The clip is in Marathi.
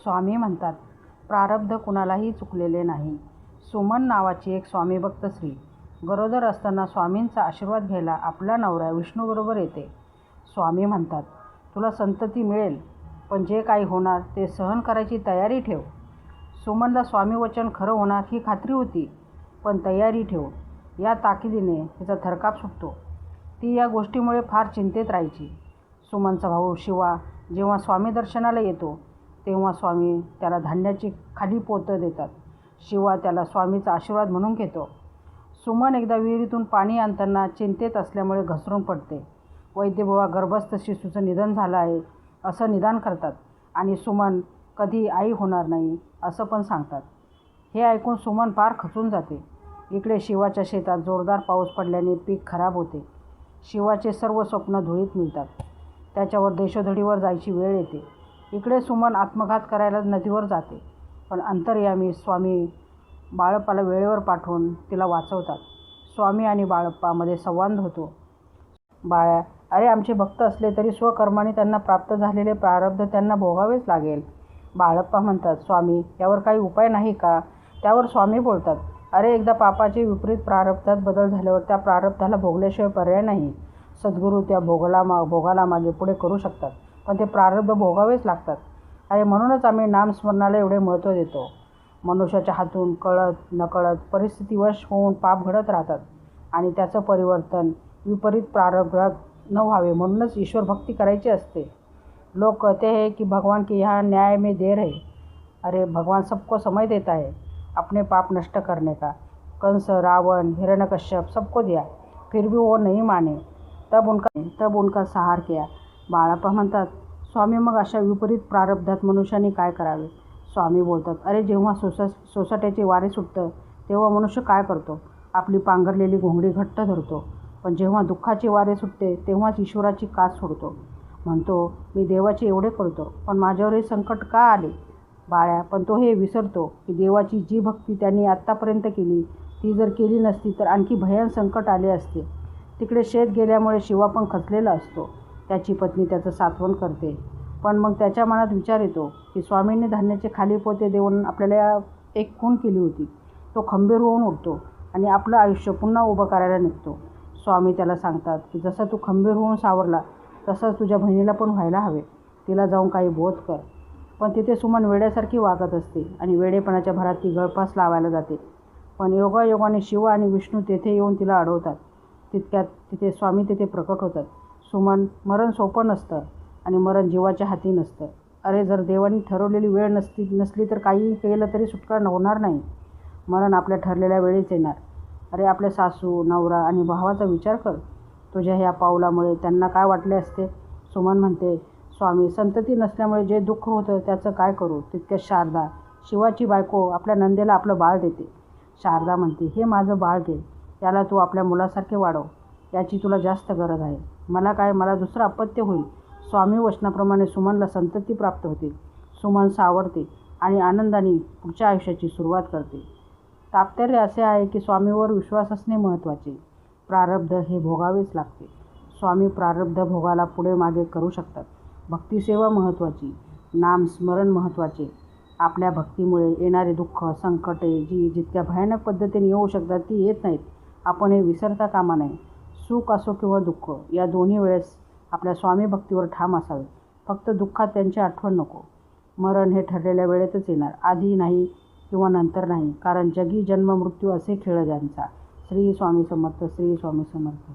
स्वामी म्हणतात, प्रारब्ध कुणालाही चुकलेले नाही. सुमन नावाची एक स्वामीभक्त स्त्री गरोदर असताना स्वामींचा आशीर्वाद घ्यायला आपला नवरा विष्णूबरोबर येते. स्वामी म्हणतात, तुला संतती मिळेल, पण जे काही होणार ते सहन करायची तयारी ठेव. सुमनला स्वामी वचन खरं होणार ही खात्री होती, पण तयारी ठेव या ताकीदीने तिचा थरकाप सुटतो. ती या गोष्टीमुळे फार चिंतेत राहायची. सुमनचा भाऊ शिवा जेव्हा स्वामी दर्शनाला येतो तेव्हा स्वामी त्याला धान्याची खाली पोतं देतात. शिवा त्याला स्वामीचा आशीर्वाद म्हणून घेतो. सुमन एकदा विहिरीतून पाणी आणताना चिंतेत असल्यामुळे घसरून पडते. वैद्यबुवा गर्भस्थ शिशूचं निधन झालं आहे असं निदान करतात आणि सुमन कधी आई होणार नाही असं पण सांगतात. हे ऐकून सुमन फार खचून जाते. इकडे शिवाच्या शेतात जोरदार पाऊस पडल्याने पीक खराब होते. शिवाचे सर्व स्वप्न धुळीत मिळतात. त्याच्यावर देशोधडीवर जायची वेळ येते. इकडे सुमन आत्मघात करायला नदीवर जाते, पण अंतर्यामी स्वामी बाळप्पाला वेळेवर पाठवून तिला वाचवतात. स्वामी आणि बाळप्पामध्ये संवाद होतो. बाळ्या, अरे आमचे भक्त असले तरी स्वकर्माने त्यांना प्राप्त झालेले प्रारब्ध त्यांना भोगावेच लागेल. बाळप्पा म्हणतात, स्वामी यावर काही उपाय नाही का? त्यावर स्वामी बोलतात, अरे एकदा पापाचे विपरीत प्रारब्धात बदल झाल्यावर त्या प्रारब्धाला भोगल्याशिवाय पर्याय नाही. सद्गुरू त्या भोगाला मागे पुढे करू शकतात, पण ते प्रारब्ध भोगावेच लागतात. अरे म्हणूनच आम्ही नामस्मरणाला एवढे महत्त्व देतो. मनुष्याच्या हातून कळत नकळत परिस्थितीवश होऊन पाप घडत राहतात आणि त्याचं परिवर्तन विपरीत प्रारब्धात न व्हावे म्हणूनच ईश्वर भक्ती करायची असते. लोग कहते हैं कि भगवान के यहाँ न्याय में देर है. अरे भगवान सबको समय देता है अपने पाप नष्ट करने का. कंस, रावण, हिरण्यकश्यप सबको दिया, फिर भी वो नहीं माने. तब उनका संहार किया. बाळप्पा म्हणतात, स्वामी मग अशा विपरीत प्रारब्धात मनुष्याने काय करावे? स्वामी बोलतात, अरे जेव्हा सोसाट्याचे वारे सुटतं तेव्हा मनुष्य काय करतो? आपली पांघरलेली घोंगडी घट्ट धरतो. पण जेव्हा दुःखाचे वारे सुटते तेव्हाच ईश्वराची कास सोडतो. म्हणतो, मी देवाचे एवढे करतो, पण माझ्यावर हे संकट का आले? बाळ्या, पण तो हे विसरतो की देवाची जी भक्ती त्यांनी आत्तापर्यंत केली ती जर केली नसती तर आणखी भयान संकट आले असते. तिकडे शेत गेल्यामुळे शिवा पण खचलेला असतो. त्याची पत्नी त्याचं सांत्वन करते, पण मग त्याच्या मनात विचार येतो की स्वामींनी धान्याचे खाली पोते देऊन आपल्याला एक खूण केली होती. तो खंबीर होऊन उठतो आणि आपलं आयुष्य पुन्हा उभं करायला निघतो. स्वामी त्याला सांगतात की जसा तू खंबीर होऊन सावरला तसंच तुझ्या बहिणीला पण व्हायला हवे. तिला जाऊन काही बोध कर. पण तिथे सुमन वेड्यासारखी वागत असते आणि वेडेपणाच्या भरात ती गळफास लावायला जाते. पण योगायोगाने शिव आणि विष्णू तेथे येऊन तिला अडवतात. तितक्यात तिथे स्वामी तिथे प्रकट होतात. सुमन, मरण सोपं नसतं आणि मरण जीवाच्या हाती नसतं. अरे जर देवानी ठरवलेली वेळ नसली तर काही केलं तरी सुटका होणार नाही. मरण आपल्या ठरलेल्या वेळेच येणार. अरे आपल्या सासू, नवरा आणि भावाचा विचार कर. तुझ्या ह्या पावलामुळे त्यांना काय वाटले असते? सुमन म्हणते, स्वामी संतती नसल्यामुळे जे दुःख होतं त्याचं काय करू? तितक्यात शारदा, शिवाची बायको, आपल्या नंदेला आपलं बाळ देते. शारदा म्हणते, हे माझं बाळ घे. याला तू आपल्या मुलासारखे वाढव. याची तुला जास्त गरज आहे. मला काय, मला दुसरं अपत्य होईल. स्वामी वचनाप्रमाणे सुमनला संतती प्राप्त होते. सुमन सावरते आणि आनंदाने पुढच्या आयुष्याची सुरुवात करते. तात्पर्य असे आहे की स्वामीवर विश्वास असणे महत्त्वाचे. प्रारब्ध हे भोगावेच लागते. स्वामी प्रारब्ध भोगाला पुढे मागे करू शकतात. भक्तिसेवा महत्त्वाची, नामस्मरण महत्त्वाचे. आपल्या भक्तीमुळे येणारे दुःख, संकटे जी जितक्या भयानक पद्धतीने येऊ शकतात ती येत नाहीत. आपण हे विसरता कामा नये. सुख असो किंवा दुःख या दोन्ही वेळेस आपल्या स्वामी भक्तीवर ठाम असावे. फक्त दुःखात त्यांची आठवण नको. मरण हे ठरलेल्या वेळेतच येणार, आधी नाही किंवा नंतर नाही. कारण जगी जन्म मृत्यू असे खेळ ज्यांचा. श्री स्वामी समर्थ. श्री स्वामी समर्थ.